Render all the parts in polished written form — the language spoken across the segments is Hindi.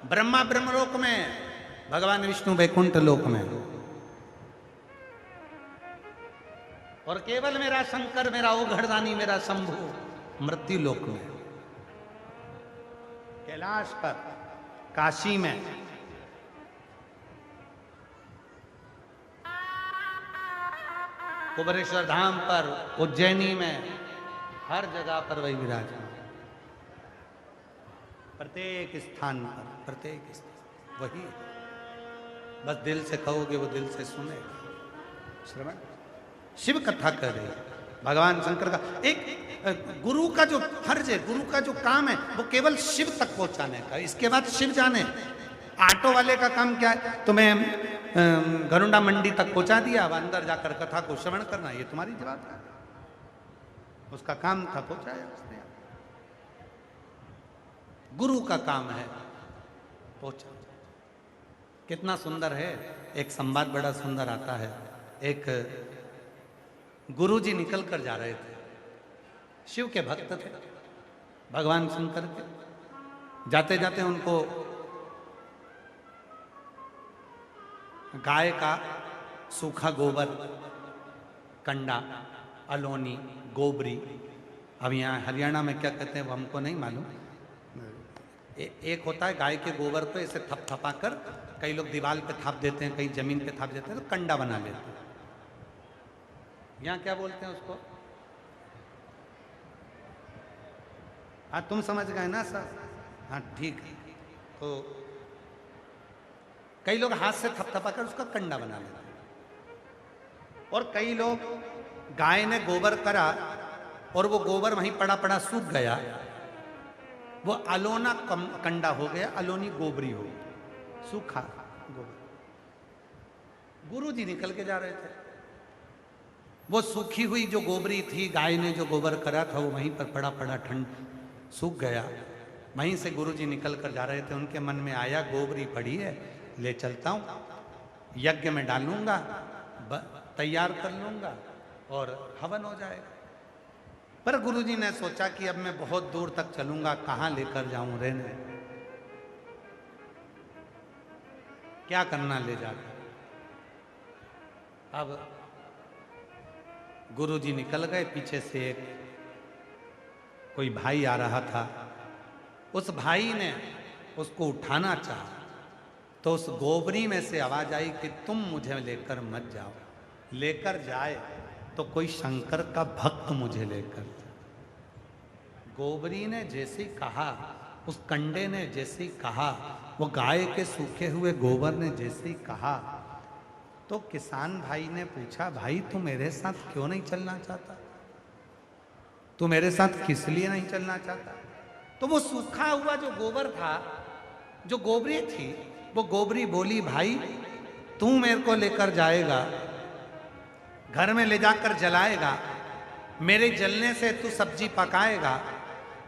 ब्रह्मा ब्रह्मलोक में, भगवान विष्णु वैकुंठ लोक में, और केवल मेरा शंकर, मेरा ओघड़दानी, मेरा शंभु मृत्यु लोक में, कैलाश पर, काशी में, कुबेरेश्वर धाम पर, उज्जैनी में, हर जगह पर वही विराजमान, प्रत्येक स्थान पर, प्रत्येक स्थान वही। बस दिल से कहोगे वो दिल से सुनेगा। श्रवण शिव कथा कर रही है भगवान शंकर का। एक गुरु का जो फर्ज है, गुरु का जो काम है, वो केवल शिव तक पहुंचाने का, इसके बाद शिव जाने। ऑटो वाले का काम क्या है? तुम्हें गरुड़ा मंडी तक पहुंचा दिया, अब अंदर जाकर कथा को श्रवण करना, ये तुम्हारी जवाबदारी। उसका काम था, पहुंचाया उसने। गुरु का काम है पहुंचा। कितना सुंदर है। एक संवाद बड़ा सुंदर आता है। एक गुरुजी निकल कर जा रहे थे, शिव के भक्त थे, भगवान शंकर के। जाते जाते उनको गाय का सूखा गोबर, कंडा, अलोनी, गोबरी, अब यहाँ हरियाणा में क्या कहते हैं वो हमको नहीं मालूम। एक होता है गाय के गोबर को ऐसे थपथपा कर, कई लोग दीवार पे थाप देते हैं, कई जमीन पे थाप देते हैं, तो कंडा बना लेते हैं। यहाँ क्या बोलते हैं उसको? हाँ तुम समझ गए ना सर? हाँ ठीक है। तो कई लोग हाथ से थपथपा कर उसका कंडा बना लेते हैं, और कई लोग गाय ने गोबर करा और वो गोबर वहीं पड़ा पड़ा सूख गया, वो अलोना कंडा हो गया, अलोनी गोबरी हो गई, सूखा गोबर। गुरु जी निकल के जा रहे थे, वो सूखी हुई जो गोबरी थी, गाय ने जो गोबर करा था, वो वहीं पर पड़ा पड़ा ठंड सूख गया। वहीं से गुरु जी निकल कर जा रहे थे, उनके मन में आया गोबरी पड़ी है, ले चलता हूँ, यज्ञ में डालूंगा, तैयार कर लूंगा और हवन हो जाएगा। पर गुरुजी ने सोचा कि अब मैं बहुत दूर तक चलूंगा, कहाँ लेकर जाऊं रहने, क्या करना ले जाकर। अब गुरुजी निकल गए, पीछे से एक कोई भाई आ रहा था। उस भाई ने उसको उठाना चाहा, तो उस गोबरी में से आवाज आई कि तुम मुझे लेकर मत जाओ, लेकर जाए तो कोई शंकर का भक्त मुझे लेकर जाए। गोबरी ने जैसे कहा, उस कंडे ने जैसे कहा, वो गाय के सूखे हुए गोबर ने जैसे कहा, तो किसान भाई ने पूछा, भाई तू मेरे साथ क्यों नहीं चलना चाहता? तू मेरे साथ किस लिए नहीं चलना चाहता? तो वो सूखा हुआ जो गोबर था, जो गोबरी थी, वो गोबरी बोली, भाई तू मेरे को लेकर जाएगा, घर में ले जाकर जलाएगा, मेरे जलने से तू सब्जी पकाएगा,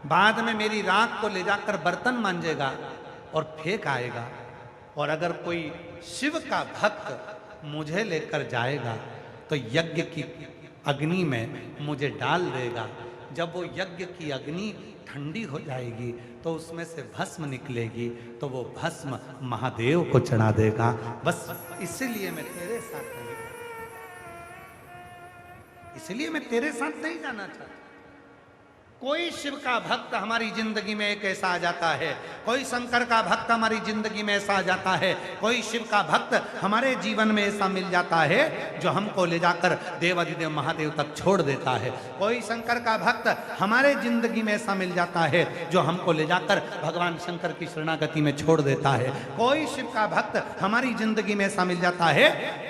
बाद में मेरी राख को ले जाकर बर्तन मांजेगा और फेंक आएगा, और अगर कोई शिव का भक्त मुझे लेकर जाएगा तो यज्ञ की अग्नि में मुझे डाल देगा। जब वो यज्ञ की अग्नि ठंडी हो जाएगी तो उसमें से भस्म निकलेगी, तो वो भस्म महादेव को चढ़ा देगा। बस इसलिए मैं तेरे साथ नहीं, इसलिए मैं तेरे साथ नहीं जाना चाहता। कोई शिव का भक्त हमारी जिंदगी में एक ऐसा आ जाता है, कोई शंकर का भक्त हमारी जिंदगी में ऐसा आ जाता है, कोई शिव का भक्त हमारे जीवन में ऐसा मिल जाता है जो हमको ले जाकर देवाधिदेव महादेव तक छोड़ देता है। कोई शंकर का भक्त हमारे जिंदगी में ऐसा मिल जाता है जो हमको ले जाकर भगवान शंकर की शरणागति में छोड़ देता है। कोई शिव का भक्त हमारी जिंदगी में ऐसा मिल जाता है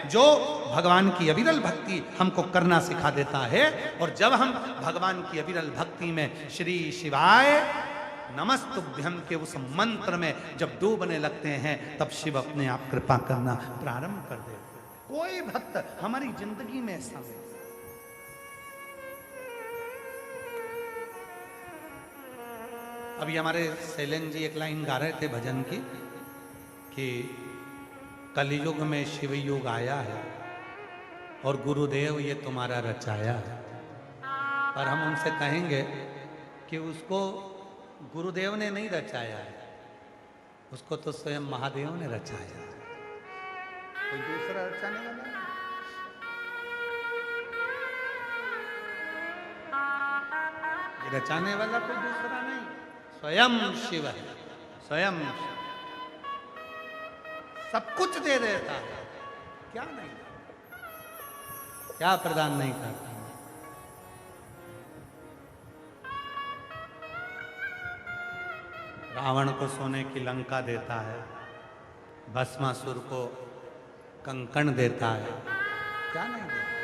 जो भगवान की अविरल भक्ति हमको करना सिखा देता है। और जब हम भगवान की अविरल भक्ति में श्री शिवाय नमस्तुभ्यम के उस मंत्र में जब डूबने लगते हैं, तब शिव अपने आप कृपा करना प्रारंभ कर देते हैं। कोई भक्त हमारी जिंदगी में ऐसा नहीं। अभी हमारे शैलेंद्र जी एक लाइन गा रहे थे भजन की कि कलयुग में शिव युग आया है और गुरुदेव ये तुम्हारा रचाया है। पर हम उनसे कहेंगे कि उसको गुरुदेव ने नहीं रचाया है, उसको तो स्वयं महादेव ने रचाया, कोई दूसरा रचाने वाला नहीं। ये रचाने वाला कोई दूसरा नहीं, स्वयं शिव है, स्वयं सब कुछ दे देता है, क्या नहीं, क्या प्रदान नहीं करता। रावण को सोने की लंका देता है, भस्मासुर को कंकण देता है, क्या नहीं देता।